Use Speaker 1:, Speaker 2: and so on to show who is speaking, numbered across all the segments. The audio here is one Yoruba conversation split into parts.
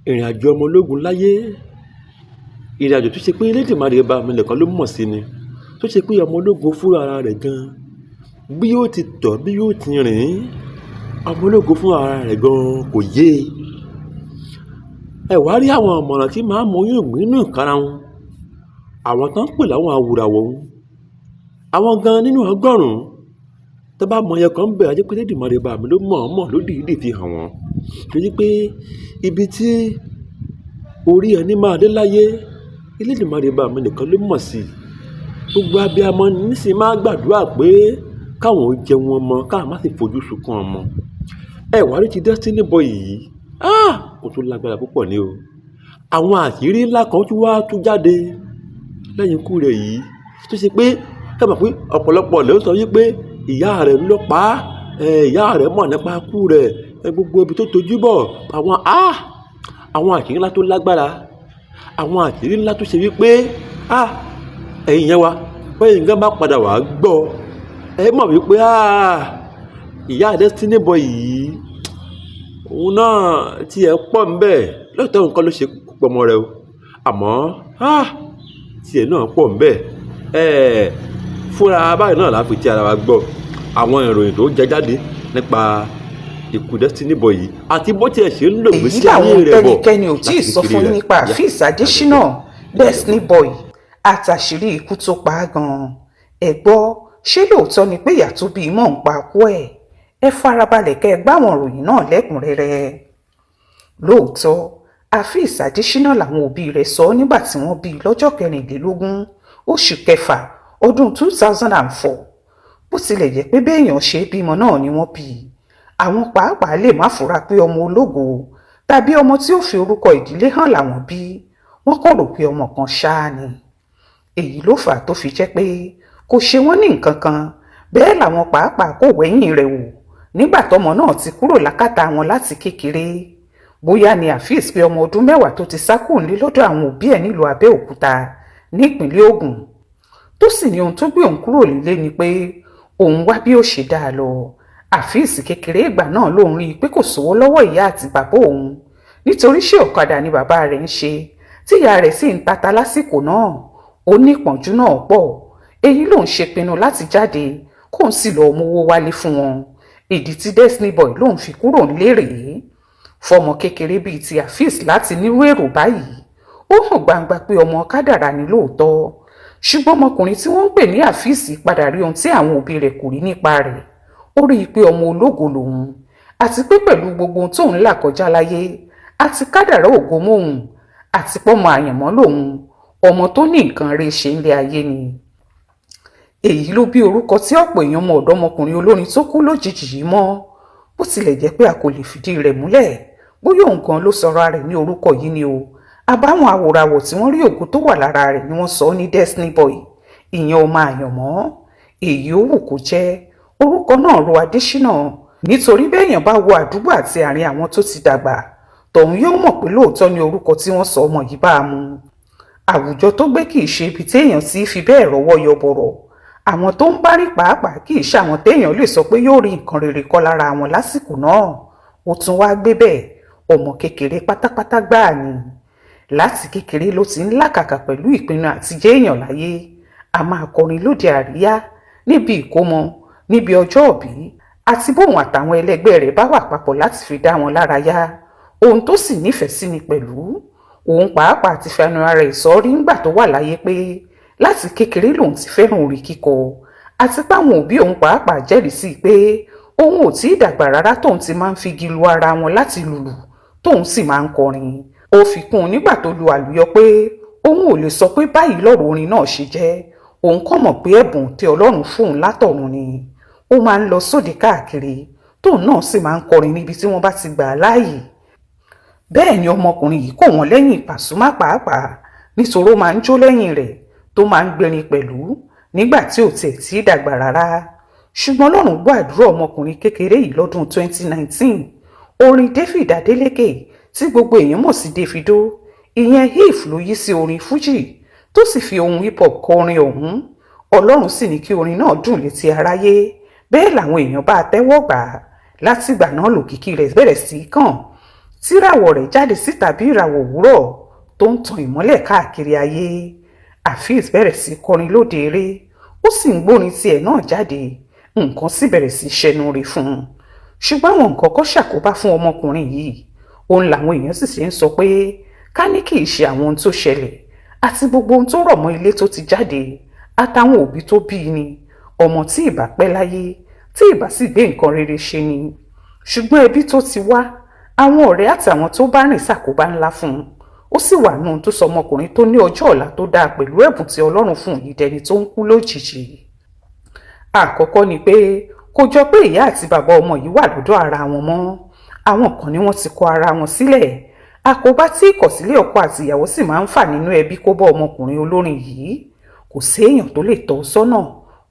Speaker 1: ìrìn àjò ọmọ ológun láyé, ìrìn àjò tó ṣe pé Elédùmarè bá mi nìkan ló mọ̀ sí ni, tó ṣe pé ọmọ ológun fúnra ara rẹ̀ gan bí yóò ti tọ̀ bí yóò ti rìn, ọmọ ológun fúnra ara rẹ̀ gan kò yé. Ẹ wá rí àwọn ọ̀mọ̀ràn tí máa mọ oyún ìgbín nínú ìkarahun, àwọn tó ń pè láwọn awùràwọ̀ òun, àwọn gan nínú ọgọ́rùn-ún tó bá mọ ẹyọ kan bẹ̀, ajẹ́ pé Elédùmarè bá mi ló mọ̀ ló dìídì fi hàn wọ́n. Torí pé ibi tí orí ẹni máa dé láyé, Elédùmarè bá mi nìkan ló mọ̀ sí. Gbogbo abiyamọ nísìnyí máa gbàdúrà pé káwọn ó jẹun ọmọ, káwọn má sì fojú sunkún ọmọ. Ẹ wá rí ti Destiny Boy yìí, kò tún lágbára púpọ̀ ní o. Àwọn àṣírí ńlá kan tún wá tú jáde lẹ́yìn ikú rẹ̀ yìí, tó ṣe pé ẹ mọ̀ pé ọ̀pọ̀lọpọ̀ ló sọ wípé ìyá rẹ̀ ló pa á, ìyá rẹ̀ mọ̀ nípa ikú rẹ̀, gbogbo ibi tó tojú bọ̀, àwọn àṣírí ńlá tó lágbára, àwọn àṣírí ńlá tó ṣe wípé ẹ̀yin yẹn wa bẹ́ẹ̀ nǹkan bá padà wà gbọ́, ẹ mọ̀ wípé ìyá Destiny Boy yìí òun náà tí ẹ pọ̀ ń bẹ̀ lóòótọ́ nǹkan ló ṣe púpọ̀ mọ́ rẹ o, àmọ́ tí ẹ náà pọ̀ ń bẹ̀ fúnra báyìí náà láfi tí ara wa gbọ́ àwọn ìròyìn tó jẹ jáde nípa ikú Destiny Boy yìí àti bó tiẹ̀ ṣe ń lò gbèsè ayé rẹ̀ bọ̀.
Speaker 2: èyí làwọn ẹnikẹ́ni ò tí ì sọ fún nípa Afeez Adésínà Destiny Boy àtàṣírí ikú tó pa á gan-an. Ẹ gbọ́, ṣé lóòótọ́ ni pé ìyá tó bí mọ̀ ń pa kú ẹ̀? Ẹ farabalẹ̀ kẹ́ ẹ gbá àwọn ìròyìn náà lẹ́kùnrẹ́rẹ́. Lóòótọ́, Afeez Adésínà làwọn òbí rẹ̀ sọ nígbà tí wọ́n bí lọ́jọ́ 24 oṣù kẹfà ọdún 2004. Bó tilẹ̀ jẹ́ pé béèyàn ṣe bímọ náà ni wọ́n bí, àwọn pàápàá lè má fura pé ọmọ ológo tàbí ọmọ tí ó fi orúkọ ìdílé hàn làwọn bí, wọ́n kàn rò pé ọmọ kan ṣáá ni. Èyí ló fà á tó fi jẹ́ pé kò ṣe wọ́n ní nǹkan kan, bẹ́ẹ̀ làwọn pàápàá kò wẹ́yìn rẹ̀ wò nígbà tọ́mọ náà ti kúrò lákàtà wọn láti kékeré. Bóyá ni Afeez pé ọmọ ọdún 10 tó ti sá kúrò nílé lọ́dọ̀ àwọn òbí ẹ̀ nílùú Abẹ́òkúta nípínlẹ̀ Ògùn, tó sì ní ohun tó gbé òun kúrò nílé ni pé òun wá bí ó ṣe dáa lọ. Afeez kékeré ìgbà náà lòun rí i pé kò sówó lọ́wọ́ ìyá àti bàbá òun, nítorí ṣé ọ̀kadà ni bàbá rẹ̀ ń ṣe tí ìyá rẹ̀ sì ń tata lásìkò náà. Ó ní ìpọ́njú náà pọ̀, èyí lòun ṣe pinnu láti jáde kóun sì lọ́ọ́ mówó wálé fún wọn. Ìdí tí Destiny Boy lòun fi kúrò nílé rèé. Fọmọ kékeré bíi ti Afeez láti nírú èrò báyìí, ó hàn gbangba pé ọmọ kádàrá ni lóòótọ́. Ṣùgbọ́n ọmọkùnrin tí wọ́n ń pè ní Afeez padà rí ohun tí àwọn òbí rẹ̀ kò rí nípa rẹ̀. Ó rí i pé ọmọ ológo lòun, àti pé pẹ̀lú gbogbo ohun tóun là kọjá láyé àti kádàrá ògo mọ́hun, àti pọ́mọ àyànmọ́ lòun, ọmọ tó ní nǹkan rẹ̀ ṣe ń lé ayé ni. Èyí ló bí orúkọ tí ọ̀pọ̀ èèyàn mọ ọ̀dọ́mọkùnrin olórin tó kú lójijì yìí mọ́. Bó tilẹ̀ jẹ́ pé a kò lè fìdí rẹ̀ múlẹ̀ bóyá òun gan ló sọra rẹ̀ ní orúkọ yìí ni o, àbáwọn awòràwọ̀ tí wọ́n rí ògo tó wà lára rẹ̀ ni wọ́n sọ ní Destiny Boy, ìyẹn ọmọ àyànmọ́. Èyí ó wù kó jẹ́, orúkọ náà ro Adésínà, nítorí béèyàn bá wo àdúgbò àti àárín àwọn tó ti dàgbà, tọ̀hún yóò mọ̀ pé lóòótọ́ ni orúkọ tí wọ́n sọ ọmọ yìí bá a mu. Àwùjọ tó gbé kì í ṣe ibi téèyàn ti fi bẹ́ẹ̀ rọ́wọ́ yọ bọ̀rọ̀. Àwọn tó ń bá rí pàápàá kì í ṣàwọn téèyàn lè sọ pé yóò rí nǹkan rere kọ́ lára wọn lásìkò náà. Ó tún wá gbé bẹ́ẹ̀, ọmọ kékeré pátápátá gbáà ni. Láti kékeré ló ti ń làkàkà pẹ̀lú ìpinnu àti jẹ́ èèyàn láyé. A máa kọrin lóde àríyá, níbi ìkómọ, níbi ọjọ́ òbí, àti bóun àtàwọn ẹlẹgbẹ́ rẹ̀ bá wà papọ̀ láti fi dá wọn lára yá. Ohun tó sì nífẹ̀ẹ́ sí ni pẹ̀lú. Òun pàápàá ti fẹnu ara ẹ̀ sọ rí ńgbà tó wà láyé pé láti kékeré lòun ti fẹ́ràn orin kíkọ, àti páwọn òbí òun pàápàá jẹ́rìí sí pé òun ò tí ì dàgbà rárá tóun ti máa ń figi lu ara wọn láti lùlù tóun sì máa ń kọrin. Ó fi kún un nígbà tó lu àlùyọ pé òun ò lè sọ pé báyìí lọ́rọ̀ orin náà ṣe jẹ́, òun kàn mọ̀ pé ẹ̀bùn tí Ọlọ́run fún òun látọ̀run ni. Ó máa ń lọ sóde káàkiri tóun náà sì máa ń kọrin níbi tí wọ́n bá ti gbà á láàyè. Bẹ́ẹ̀ ni ọmọkùnrin yìí kò wọ́n lẹ́yìn Pasuma pàápàá, nítorí ó máa ń jó lẹ́yìn rẹ̀ tó máa ń gbérin pẹ̀lú nígbà tí ò tiẹ̀ tí ì dàgbà rárá. Ṣùgbọ́n Ọlọ́run gbọ́ àdúrà ọmọkùnrin kékeré yìí lọ́dún 2019. Orin David Adeleke tí gbogbo èèyàn mọ̀ sí Davido, ìyẹn If ló yí sí orin Fuji tó sì fi ohun hip hop kọ orin ọ̀hún. Ọlọ́run sì ní kí orin náà dùn létí aráyé, bẹ́ẹ̀ làwọn èèyàn bá tẹ́wọ́ gbà á. Látìgbà náà lòkìkí rẹ̀ bẹ̀rẹ̀ sí í kàn, tíràwọ̀ rẹ̀ jáde síta bí ìràwọ̀ òwúrọ̀ tó ń tan ìmọ́lẹ̀ káàkiri ayé. Afeez bẹ̀rẹ̀ sí kọrin lóde eré, ó sì ń gbórin tiẹ̀ náà jáde, nǹkan sì bẹ̀rẹ̀ sí ṣẹnu rí fún un. Ṣùgbọ́n àwọn nǹkan kan ṣàkóbá fún ọmọkùnrin yìí, òun làwọn èèyàn sì ṣe ń sọ pé ká ní kì í ṣe àwọn ohun tó ṣẹlẹ̀ àti gbogbo ohun tó rọ̀ mọ́ ilé tó ti jáde àtàwọn òbí tó bí i ni, ọmọ tí ìbá pẹ́ láyé tí ìbá sì gbé nǹkan rere ṣe ni. Ṣùgbọ́n ẹbí tó ti wá, àwọn ọ̀rẹ́ àtàwọn tó bá rìn ṣàkóbá ńlá fún un. Ó sì wà nù tó sọ ọmọkùnrin tó ní ọjọ́ ọ̀la tó dáa pẹ̀lú ẹ̀bùn tí Ọlọ́run fún yìí dẹni tó ń kú lójijì. Àkọ́kọ́ ni pé kò jọ pé ìyá àti bàbá ọmọ yìí wà lọ́dọ̀ ara wọn mọ́. Àwọn kan ni wọ́n ti kọ ara wọn sílẹ̀. Àkóbá tí ìkọ̀sílẹ̀ ọkọ àti ìyàwó sì máa ń fà nínú ẹbí kó bọ́ ọmọkùnrin olórin yìí. Kò sí èèyàn tó lè tọ́ sọ́nà,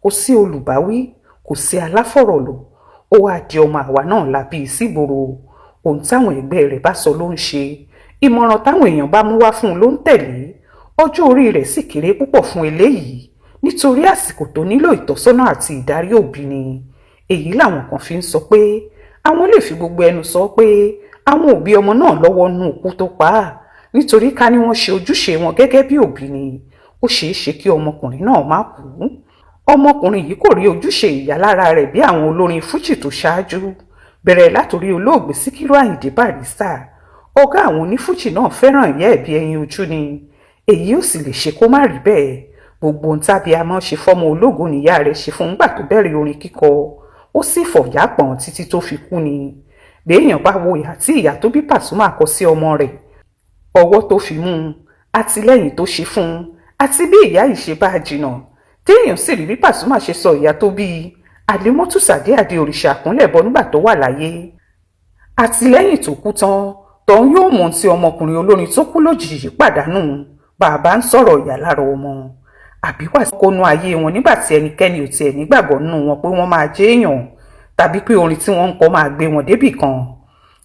Speaker 2: kò sí olùbáwí, kò sí aláfọ̀rọ̀lọ̀. Ó wá di ọmọ àwa náà lábí sígboro. Ohun táwọn ẹgbẹ́ rẹ̀ bá sọ ló ń ṣe, ìmọ̀ràn táwọn èèyàn bá mú wá fún un ló ń tẹ̀lé. Ọjọ́ orí rẹ̀ sì kéré púpọ̀ fún eléyìí, nítorí àsìkò tó nílò ìtọ́sọ́nà àti ìdarí òbí ni. Èyí làwọn kan fi ń sọ pé àwọn lè fi gbogbo ẹnu sọ pé àwọn òbí ọmọ náà lọ́wọ́ nú ikú tó pa á, nítorí ká ní wọ́n ṣe ojúṣe wọn gẹ́gẹ́ bí òbí ni ó ṣeé ṣe kí ọmọkùnrin náà má kú. Ọmọkùnrin yìí kò rí ojúṣe ìyá lára rẹ̀ bí àwọn olórin fújì tó ṣáájú, bẹ̀rẹ̀ látòrí olóògbé Síkírù Àyìndé Barrister. Ọ̀gá àwọn onífújì náà fẹ́ràn ìyá ẹ̀ bí ẹyin ojú ni. Èyí ò sì lè ṣe kó má rí bẹ́ẹ̀. Gbogbo ohun tábíamọ ṣe fọ́mọ ológo níyà rẹ̀ ṣe fún nígbà tó bẹ̀rẹ̀ orin kíkọ, ó sì fọ̀yà pọ̀n títí tó fi kú ni. Béèyàn bá wo ìhà tí ìyá tó bí Pasuma kọ sí ọmọ rẹ̀, ọwọ́ tó fi mú un, àtìlẹ́yìn tó ṣe fún un, àti bí ìyá yìí ṣe bá a jìnnà, téèyàn sì rí bí Pasuma ṣe sọ ìyá tó bí Àlímọ́tù Sàdíà di òrìṣà àkúnlẹ̀bọ nígbà tó wà láyé. Àtìlẹ́yìn tó kú tán, tọ́hún yóò mọ̀ tí ọmọkùnrin olórin tó kú lójijì pàdánù. Bàbá ń sọ̀rọ̀ ìyá lára ọmọ, àbí wà kónú ayé wọn nígbà tí ẹnikẹ́ni ò tiẹ̀ nígbàgbọ́ nínú wọn pé wọ́n máa jẹ́ èèyàn, tàbí pé orin tí wọ́n ń kọ máa gbé wọn débì kan.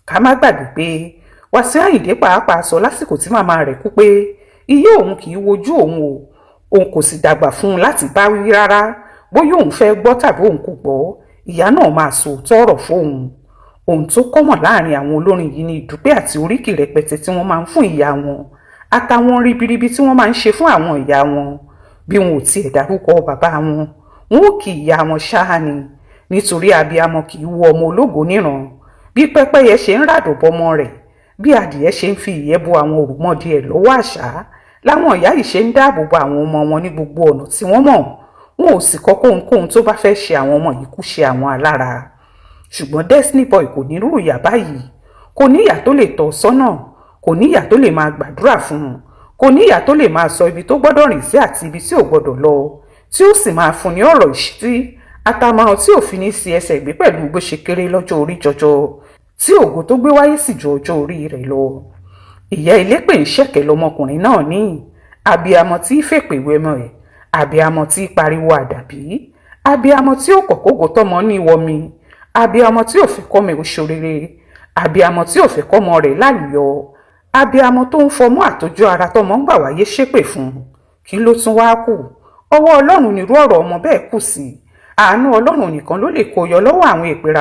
Speaker 2: Ká má gbàgbé pé Wasiu Àyìndé pàápàá sọ lásìkò tí màmá rẹ̀ kú pé iye òun kì í wojú òun o, òun kò sì dàgbà fún un láti bá wí rárá. Bóyá òun fẹ́ gbọ́ tàbí òun kò gbọ́, ìyá náà máa sòótọ́ ọ̀rọ̀ fóun. Ohun tó kọ́mọ̀ láàrin àwọn olórin yìí ni ìdúpẹ́ àti oríkì rẹpẹtẹ tí wọ́n máa ń fún ìyá wọn, àtàwọn ribiribi tí wọ́n máa ń ṣe fún àwọn ìyá wọn. Bí wọn ò tiẹ̀ dárúkọ bàbá wọn, wọn ò kí ìyá wọn ṣáá ni, nítorí abiyamọ kì í wo ọmọ ológo níran. Bí pẹ́pẹ́yẹ ṣe ń ràdọ̀ bọ́mọ rẹ̀, bí adìyẹ ṣe ń fi ìyẹ́ bo àwọn òròmọdìẹ lọ́wọ́ àṣá, láwọn ìyá yìí ṣe ń dáàbò bo àwọn ọmọ wọn ní gbogbo ọ̀nà tí wọ́n mọ̀. Wọn ò sì kọ́ kóhunkóhun tó bá fẹ́ ṣe àwọn ọmọ yìí kú ṣe àwọn alára. Ṣùgbọ́n Destiny Boy kò ní irú ìyá báyìí. Kò ní ìyá tó lè tọ́ sọ́nà, kò ní ìyá tó lè máa gbàdúrà fún un, kò ní ìyá tó lè máa sọ ibi tó gbọ́dọ̀ rìn sí àti ibi tí ò gbọ́dọ̀ lọ, tí ó sì máa fún ní ọ̀rọ̀ ìṣítí àtàmọ̀ràn tí ò fi ní sí ẹsẹ̀ gbé pẹ̀lú bó ṣe kéré lọ́jọ́ orí jọjọ, tí ògo tó gbé wáyé sì ju ọjọ́ orí rẹ̀ lọ. Ìyá elépè ń ṣẹ̀kẹ̀ lọmọkùnrin náà ní, abiyamọ tí í fèpè wẹmọ ẹ̀, abiyamọ tí í pariwo àdàbí, abiyamọ tí ó kọ̀kógo tọmọ ní ìwọmi, abiyamọ tí ò fẹ́ kọ́mọ òṣòrere, abiyamọ tí ò fẹ́ kọ́mọ rẹ̀ lálùyọ, abiyamọ tó ń fọmú àtọjú ara tọmọ ń gbà wáyé ṣépè fún. Kí ló tún wá kù? Ọwọ́ Ọlọ́run nírú ọ̀rọ̀ ọmọ bẹ́ẹ̀ kù sí. Àánú Ọlọ́run nìkan ló lè kó yọ lọ́wọ́ àwọn èpè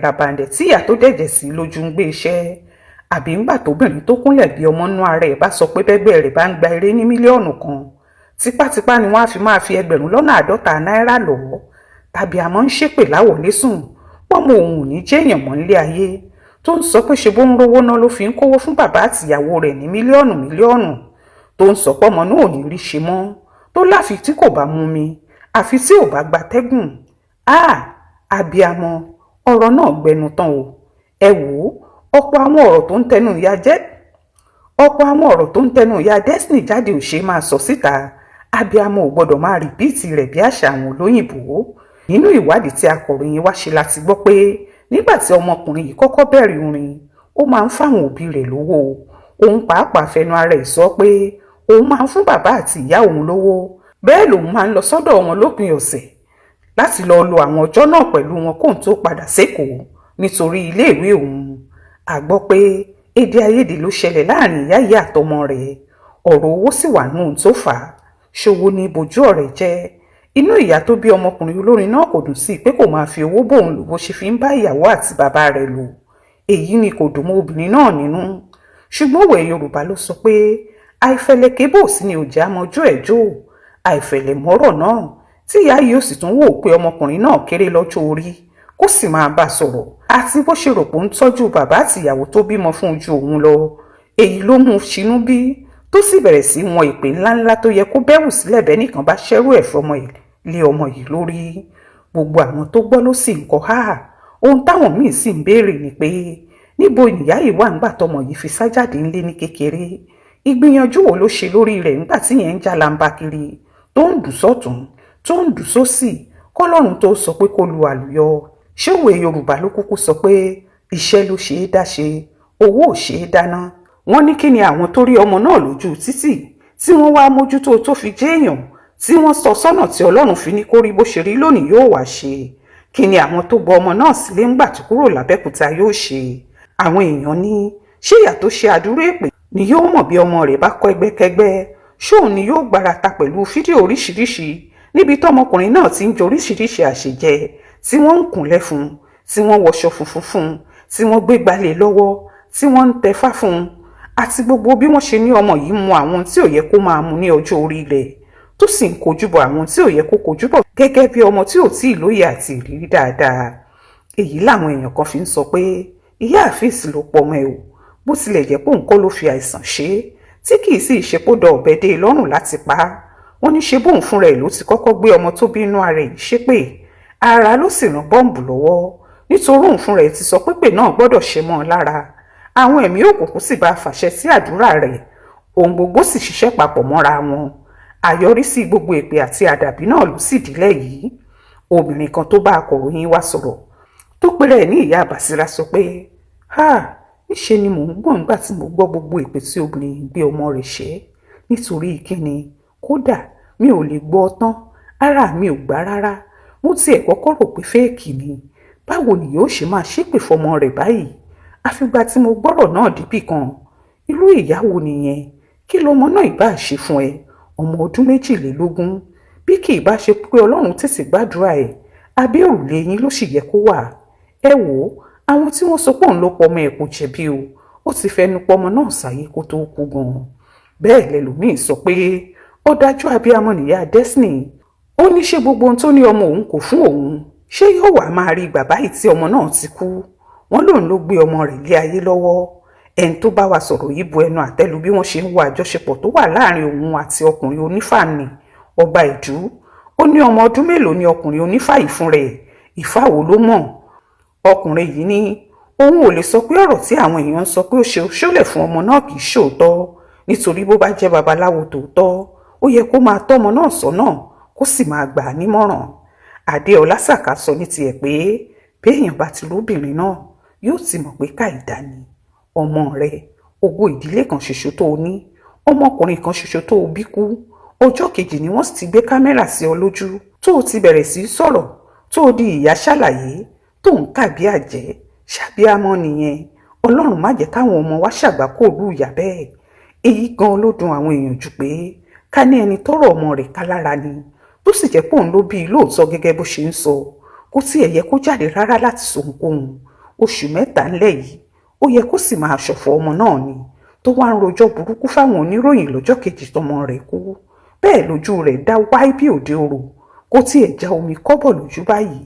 Speaker 2: rabandẹ̀ tí ìyá tó dẹ̀jẹ̀ sí lójú ń gbé iṣẹ́. Àbí ńgbà tóbìnrin tó kúnlẹ̀ bí ọmọ nú ara ẹ̀ bá sọ pé bẹ́gbẹ́ rẹ̀ bá ń gba eré ní mílíọ̀nù kan, tipátipá ni wọ́n á fi máa fi ẹgbẹ̀rún lọ́nà 50 náírà lọ́wọ́. Tàbí àmọ́ ń ṣépè láwọlé sùn pọ́mọ òun ò ní jẹ́ èèyàn mọ́ nílé ayé, tó ń sọ pé ṣe bó ń rówó ná ló fi ń kówó fún bàbá àtìyàwó rẹ̀ ní mílíọ̀nù, tó ń sọ pọ́mọ náà ò ní rí ṣe mọ́, tó láfi tí kò bá mú mi, àfi tí ò bá gbatẹ́gùn. Abiyamọ, ọ̀rọ̀ náà gbẹnu tán o. Ẹ wò ó, ọ̀pọ̀ àwọn ọ̀rọ̀ tó ń tẹnu ìyá Destiny jáde ò ṣe máa sọ síta. Abiyamọ ò gbọ́dọ̀ máa rìpíìtì rẹ̀ bí àṣà àwọn olóyìnbó. Nínú ìwádìí tí akọ̀ròyìn wá ṣe láti gbọ́ pé nígbà tí ọmọkùnrin yìí kọ́kọ́ bẹ̀rẹ̀ orin, ó máa ń fáwọn òbí rẹ̀ lówó. Òun pàápàá fẹnu ara ẹ̀ sọ pé òun máa ń fún bàbá àti ìyá òun lówó. Bẹ́ẹ̀ lòun máa ń lọ sọ́dọ̀ wọn lópin ọ̀sẹ̀ láti lọ lo àwọn ọjọ́ náà pẹ̀lú wọn kóun tó padà sékòó nítorí iléèwé òun. A gbọ́ pé èdè àìyedè ló ṣẹlẹ̀ láàrin ìyá yìí àtọmọ rẹ̀. Ọ̀rọ̀ owó sì wà nù tó fà á. Ṣòwò ni bojú ọ̀rẹ́ jẹ́. Inú ìyá tó bí ọmọkùnrin olórin náà kò dùn sí pé kò máa fi owó bóun lò bó ṣe fi ń bá ìyàwó àti bàbá rẹ̀ lò. èyí ni kò dùn mọ́ obìnrin náà nínú, ṣùgbọ́n òwe Yorùbá ló sọ pé àìfẹ̀lẹ̀ kébò sí ni òjá mọjọ́ ẹ̀ jó. Àìfẹ̀lẹ̀ mọ́rọ̀ náà tí ìyá yìí ó sì tún wò pé ọmọkùnrin náà kéré lọ́jọ́ orí kó sì máa bá sọ̀rọ̀, àti bó ṣe rò pé ó ń tọ́jú bàbá àti ìyàwó tó bímọ fún ojú òun lọ. èyí ló mú ṣínú bí tó sì bẹ̀rẹ̀ sí wọn ìpè ńláńlá tó yẹ kó bẹ́wù sílẹ̀ bẹ́ẹ̀ nìkan bá ṣẹ́rú ẹ̀ fọmọ ilé ọmọ yìí lórí. Gbogbo àwọn tó gbọ́ ló sì ń kọ́ ohun táwọn míì sì ń béèrè ni pé níbo ìyá yìí wà ńgbà tọmọ yìí fi sá jáde ńlé ní kékeré. Ìgbìyànjú wo ló ṣe lórí rẹ̀ ńgbà tí yẹn ń já lamba kiri tó ń dù sọ́tún tó ń dù sósì kọ́lọ́run tó sọ pé kó lu àlùyọ. ṣé òwe Yorùbá ló kúkú sọ pé iṣẹ́ ló ṣe é dá ṣe, owó ò ṣe é dáná. wọ́n ní kí ni àwọn tó rí ọmọ náà lójú títì tí wọ́n wá mójútó tó fi jẹ́ èèyàn tí wọ́n sọ sọ́nà tí Ọlọ́run fi ní kó rí bó ṣe rí lónìí yóò wá ṣe. kí ni àwọn tó gbọ́ ọmọ náà sílé ńgbà tó kúrò l'Abẹ́òkúta yóò ṣe. àwọn èèyàn ní ṣé ìyá tó ṣe àdúró èpè ni yóò mọ̀ bí ọmọ rẹ̀ bá kọ́ ẹgbẹ́kẹ́gbẹ́, ṣóun ni yóò gbárata pẹ̀lú fídíò oríṣiríṣi níbi tọ́mọkùnrin náà ti ń jẹ oríṣiríṣi àṣejẹ tí wọ́n ń kúnlẹ̀ fún, tí wọ́n wọṣọ funfun fún, tí wọ́n gbé gbálẹ̀ lọ́wọ́, tí wọ́n ń tẹfá fún, àti gbogbo bí wọ́n ṣe ní ọmọ yìí mu àwọn tí ò yẹ kó máa mu ní ọjọ́ orí rẹ̀ tó sì ń kojúbọ àwọn tí ò yẹ kó kojúbọ gẹ́gẹ́ bí ọmọ tí ò tí ì lóye àti ìrírí dáadáa. èyí làwọn èèyàn kan fi ń sọ pé ìyá Afeez ló pọmọ ẹ̀ o, bó tilẹ̀ jẹ́ pé òun kọ́ ló fi àìsàn ṣe é tí kì í sì ṣe kó dọ ọ̀bẹ dé lọ́rùn láti pa á. wọ́n ní ṣe bóun fúnra ẹ̀ ló ti kọ́kọ́ gbé ọmọ tó bí inú ara ẹ̀ ṣépè, ara ló sì rán bọ́ǹbù lọ́wọ́ nítorí òun fúnra ẹ̀ ti sọ pépè náà gbọ́dọ̀ ṣe mọ́ ọ lára. àwọn ẹ̀mí òkùnkùn sì bá fàṣẹ sí àdúrà rẹ̀, ohun gbogbo sì ṣiṣẹ́ papọ̀ mọ́ra wọn. àyọrísí gbogbo èpè àti àdàbí náà ló sì dílẹ̀ yìí. obìnrin kan tó bá akọ̀ròyìn wa sọ̀rọ̀ tó pèrè ẹ̀ ní ìyá Bàsírá sọ pé níṣe ni mò ń gbọ̀n nígbà tí mo gbọ́ gbogbo èpè tí obìnrin yìí gbé ọmọ rẹ̀ ṣẹ́ nítorí kíni, kódà mi ò lè gbọ́ tán, ara mi ò gbà rárá. mo tiẹ̀ kọ́kọ́ rò pé fẹ́ẹ̀kì ni, báwo ni yóò ṣe máa ṣépè fọmọ rẹ̀ báyìí. àfìgbà tí mo gbọ́rọ̀ náà débì kan, irú ìyàwó nìyẹn, kí lọmọ náà ìbá ṣe fún ẹ, ọmọ ọdún 22, bí kì í bá ṣe pé Ọlọ́run tètè gbàdúrà ẹ̀, abẹ́ òrùlé yín ló sì yẹ kó wà. ẹ wò ó, àwọn tí wọ́n sọ pé òun ló pọmọ ẹ̀ kò jẹ̀bi o, ó ti fẹnu pọmọ náà sáyé kó tó kú gan-an. bẹ́ẹ̀ lẹ́lòmíín sọ pé ọ̀dájú abiyamọ nìyá Destiny, ó ní ṣé gbogbo ohun tó ní ọmọ òun kò fún òun, ṣé yóò wá máa rí bàbá yìí tí ọmọ náà ti kú. wọ́n lòun ló gbé ọmọ rẹ̀ lé ayé lọ́wọ́. ẹni tó bá wa sọ̀rọ̀ yìí bu ẹnu àtẹ́lu bí wọ́n ṣe ń wo àjọṣepọ̀ tó wà láàrin òun àti ọkùnrin onífà ní Ọba Ìdú. ó ní ọmọ ọdún mélòó ni ọkùnrin onífà yìí fún rẹ̀, Ifá wo ló mọ̀. ọkùnrin yìí ní òun ò lè sọ pé ọ̀rọ̀ tí àwọn èèyàn ń sọ pé ó ṣe òṣòlẹ̀ fún ọmọ náà kì í ṣòótọ́, nítorí bó bá jẹ́ babaláwo tòótọ́ ó yẹ kó máa tọ́ ọmọ náà sọ́nà kó sì máa gbà á nímọ̀ràn. Adéọlá Sàká sọ ní tiẹ̀ pé béèyàn bá ti róbìnrin náà yóò ti mọ̀ pé káìdá ni. ọmọ rẹ̀, ògo ìdílé kan ṣoṣo tó o ní, ọmọkùnrin kan ṣoṣo tó o bí kú, ọjọ́ kejì ni wọ́n sì ti gbé kámẹ́rà sí ọ lójú tó o ti bẹ̀rẹ̀ sí sọ̀rọ̀ tó o di ìyá ṣàlàyé tó ń kà bí àjẹ́. ṣàbíamọ́ nìyẹn, Ọlọ́run má jẹ́ káwọn ọmọ wa ṣàgbákò rú ìyà bẹ́ẹ̀. èyí gan ló dùn àwọn èèyàn jù pé ká ní ẹni tọ́rọ̀ ọmọ rẹ̀ ká lára ni tó sì jẹ́ pé òun ló bí i lóòótọ́ gẹ́gẹ́ bó ṣe ń sọ, kò tiẹ̀ yẹ kó jáde rárá láti sohunkóhun. oṣù 3 ńlẹ̀ yìí ó yẹ kó sì máa ṣọ̀fọ̀ ọmọ náà ni, tó wá ń rojọ́ burúkú fáwọn oníròyìn lọ́jọ́ kejì tọmọ rẹ̀ kú. bẹ́ẹ̀ lójú rẹ̀ dá wáí bí òde orò, kó tiẹ̀ já omi kọ́bọ̀ lójú báyìí.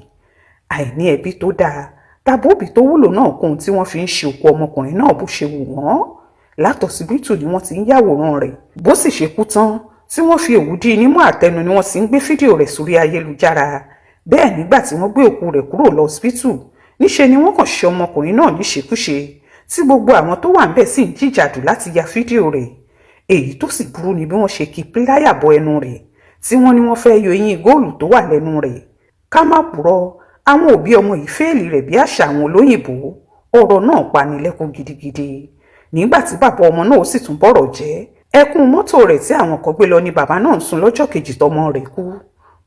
Speaker 2: àìní ẹbí tó dáa tàbí òbí tó wúlò náà kóhun tí wọ́n fi ń ṣe òkú ọmọkùnrin náà bó ṣe wù wọ́n. látọsibítù ni wọ́n ti ń yàwòrán rẹ̀, bó sì ṣe kú tán tí wọ́n fi òwú dí nímú àtẹnu ni wọ́n sì ń gbé fídíò rẹ̀ sórí ayélujára. bẹ́ẹ̀ nígbà tí wọ́n gbé òkú rẹ̀ kúrò lọ́sibítù, níṣe ni wọ́n kàn ṣe ọmọkùnrin náà níṣekúṣe tí gbogbo àwọn tó wà ńbẹ̀ sì ń jìjàdù láti ya fídíò rẹ̀. èyí tó sì burú ni bí wọ́n ṣe kí píláyà bọ ẹnu rẹ̀ tí wọ́n ní wọ́n fẹ́ yọ eyín góòlù tó wà lẹ́nu rẹ̀. ká má purọ́, àwọn òbí ọmọ yìí fẹ́ẹ̀lì rẹ̀ bí àṣà àwọn olóyìnbó. ọ̀rọ̀ náà pani lẹ́kún gidigidi. nígbà tí bàbá ọmọ náà sì tún bọ̀rọ̀ jẹ́, ẹkún mọ́tò rẹ̀ tí àwọn kan gbé lọ ni bàbá náà ń sun lọ́jọ́ kejì tọmọ rẹ̀ kú.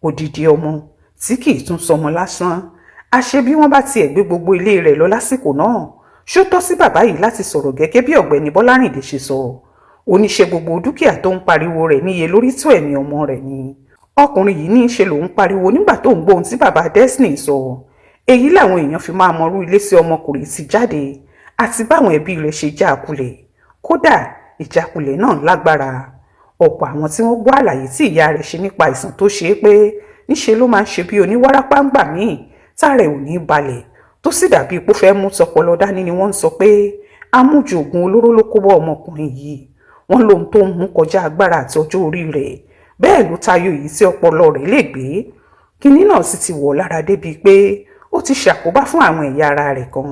Speaker 2: odidi ọmọ tí kì í tún sọmọ lásán. àṣé bí wọ́n bá tiẹ̀ gbé gbogbo ilé rẹ̀ lọ lásìkò náà, ṣó tọ́ sí bàbá yìí láti sọ̀rọ̀ gẹ́gẹ́ bí ọ̀gbẹ́ni Bọ́lárìndé ṣe sọ. oníṣe gbogbo dúkìá tó ń pariwo rẹ̀ níye lórí tó ẹ̀mí ọmọ rẹ̀ ni. ọkùnrin yìí ní í ṣe lòun pariwo nígbà tó ń gbóhun tí bàbá Destiny sọ. èyí làwọn èèyàn fi máa mọrú ilé sí ọmọkùnrin ti jáde àti báwọn ẹbí rẹ̀ ṣe já a kulẹ̀. Kódà ìjákulẹ̀ náà lágbára. Ọ̀pọ̀ àwọn tí wọ́n gbọ́ àlàyé tí ìyá rẹ̀ ṣe nípa àìsàn tó ṣe é pé níṣe ló máa ń ṣe bí oníwárápá ńgbà míì tára ẹ̀ ò ní balẹ̀ tó sì dàbí ipò fẹ́ mú tọpọlọ dání ni wọ́n ń sọ pé amúju oògùn olóró ló kó bá ọmọkùnrin yìí. Wọ́n lóhun tó ń mú kọjá agbára àti ọjọ́ orí rẹ̀, bẹ́ẹ̀ ló tayọ èyí tí ọpọlọ rẹ̀ lè gbé. Kinní náà sì ti wọ̀ lára débi pé ó ti ṣàkóbá fún àwọn ẹ̀yà ara rẹ̀ kan.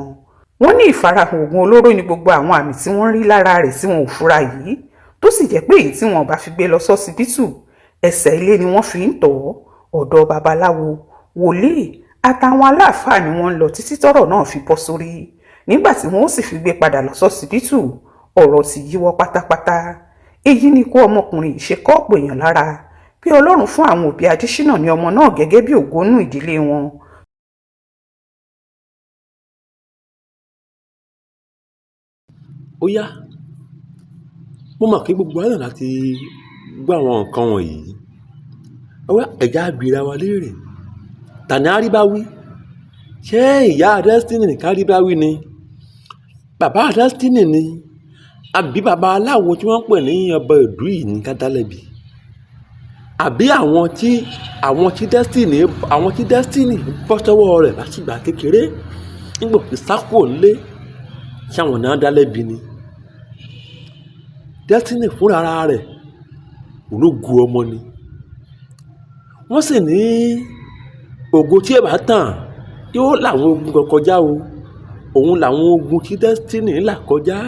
Speaker 2: Wọ́n ní ìfarahàn oògùn olóró ní gbogbo àwọn àmì tí wọ́n rí lára rẹ̀ tí wọn ò fura yìí, tó sì jẹ́ pé èyí tí wọn bá fi gbé lọ sọ́sibítù ẹsẹ̀ ilé ni wọ́n fi ń tọ̀ ọ́. Ọ̀dọ̀ babaláwo, wòlíì àtàwọn aláàfáà ni wọ́n ń lọ títí tọ́rọ̀ náà fi bọ́ sórí. Nígbà tí wọ́n ó sì fi gbé padà lọ sọ́sibítù, ọ̀rọ̀ ti yíwọ́ pátápátá. Èyí ni kó ọmọkùnrin yìí ṣe kọ́ ọ̀pọ̀ èèyàn lára pé Ọlọ́run fún àwọn òbí Adésínà ní ọmọ náà gẹ́gẹ́ bí ògónú ìdílé wọn.
Speaker 1: Ó yá, mo mọ̀ pé gbogbo wa náà láti gbọ́ àwọn nǹkan wọ̀nyí. Ọwọ́ ẹ̀já abìra wa léèrè, tani á rí bá wí? Ṣé ìyá Destiny nìkan rí bá wí ni? Bàbá Destiny ni? Àbí bàbá aláwo tí wọ́n ń pè ní ọba ìlú yìí ní ká dá lẹ́bi? Àbí àwọn tí Destiny bọ́ sọ́wọ́ rẹ̀ látìgbà kékeré nígbà tí sákò ńlé, ṣé àwọn náà dá lẹ́bi ni? Destiny fúnra rẹ̀ ológun ọmọ ni. Wọ́n sì ní ògo tí ẹ bá tàn yóò làwọn ogun kan kọjá o. Òun làwọn ogun tí Destiny là kọjá.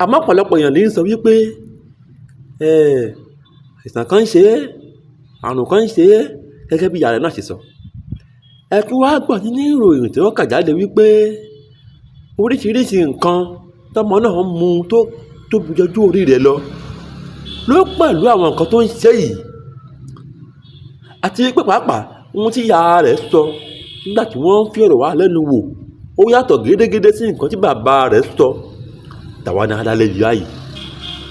Speaker 1: Àmọ́ ọ̀pọ̀lọpọ̀ èèyàn ní sọ wípé àìsàn kan ń ṣe é, àrùn kan ń ṣe é, gẹ́gẹ́ bí ìyá rẹ̀ náà ṣe sọ. Ẹ kí wá gbọ́ nínú ìròyìn tí wọ́n kà jáde wípé oríṣiríṣi nǹkan tọ́mọ náà ń mu tó tóbi jọjú orí rẹ̀ lọ ló pẹ̀lú àwọn nǹkan tó ń ṣe yìí. Àti pé pàápàá ohun tí ìyá rẹ̀ sọ nígbà tí wọ́n ń fi ọ̀rọ̀ wá lẹ́nu wò ó yàtọ̀ gédégédé sí nǹkan tí bàbá rẹ̀ sọ. Tàwa ni adalẹ̀ yìí báyìí.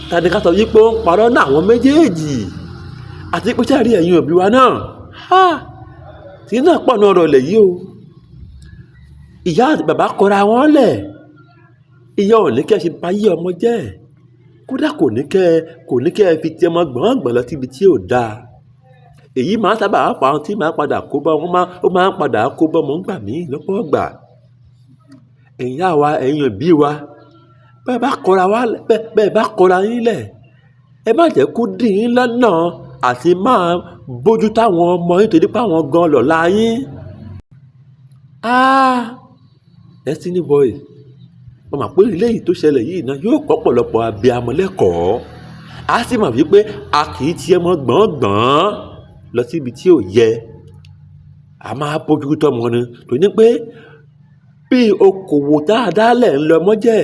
Speaker 1: Tani ká sọ wípé ó ń parọ́ náà àwọn méjèèjì. Àti pé sẹ́ẹ̀rí ẹ̀yin òbí wa náà, tí náà pọ̀ náà ọ̀rọ̀ ilẹ̀ yìí o. Ìyá àti bàbá kọra wọn lẹ̀. Ìyá ò ní kẹ́ ṣe báyé ọmọ jẹ́. Kódà kò ní kẹ́ fi ti ọmọ gbọ̀ngbọ̀n lọ síbi tí ò dáa. Èyí máa ń sábà pa àwọn tí máa ń padà kó bá wọn, ó máa ń padà kó bá ọmọ ńgbà míì lọ́pọ̀ ọgbà. Ẹ̀yin ìyá wa, ẹ̀yin òbí wa, bẹ́ẹ̀ bá kọra yín lẹ̀, ẹ má jẹ́ kó dì yín lọ́nà àti máa bójú táwọn ọmọ yín torí pé àwọn gan lọ̀la yín. Destiny boy, mo mọ̀ pé ilé yìí tó ṣẹlẹ̀ yìí náà yóò kọ́ pọ̀lọpọ̀ abiyamọ lẹ́kọ̀ọ́. A sì mọ̀ wípé a kì í tiẹ̀ mọ́ gbọ̀ngbọ̀n lọ síbi tí ò yẹ. A máa bójú tọ́mọ ni torí pé bí okòwò dáadáa lẹ̀ ń lọ mọ́jẹ́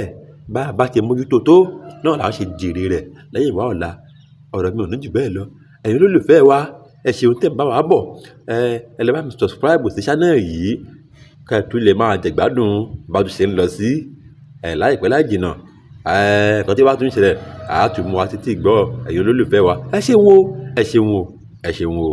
Speaker 1: bá a bá ti mójútó tó náà làá ṣe jèrè rẹ̀ lẹ́yìn wá ọ̀la. Ọ̀rọ̀ mi ò ní jù bẹ́ẹ̀ lọ. Ẹ̀yin olólùfẹ́ wa, ẹ ṣeun tẹ́ ń bá wa bọ̀. Ẹ lè bá mi subscribe sí channel yìí ká ẹ tún lè máa jẹ̀gbádùn bá a tún ṣe ń lọ sí láìpẹ́ láì jìnnà. Nǹkan tí wàá tún ṣẹlẹ̀ àá tún mú wa títí gbọ́ ẹ̀yin olólùfẹ́ wa. Ẹ ṣeun o, ẹ ṣeun o, ẹ ṣeun o.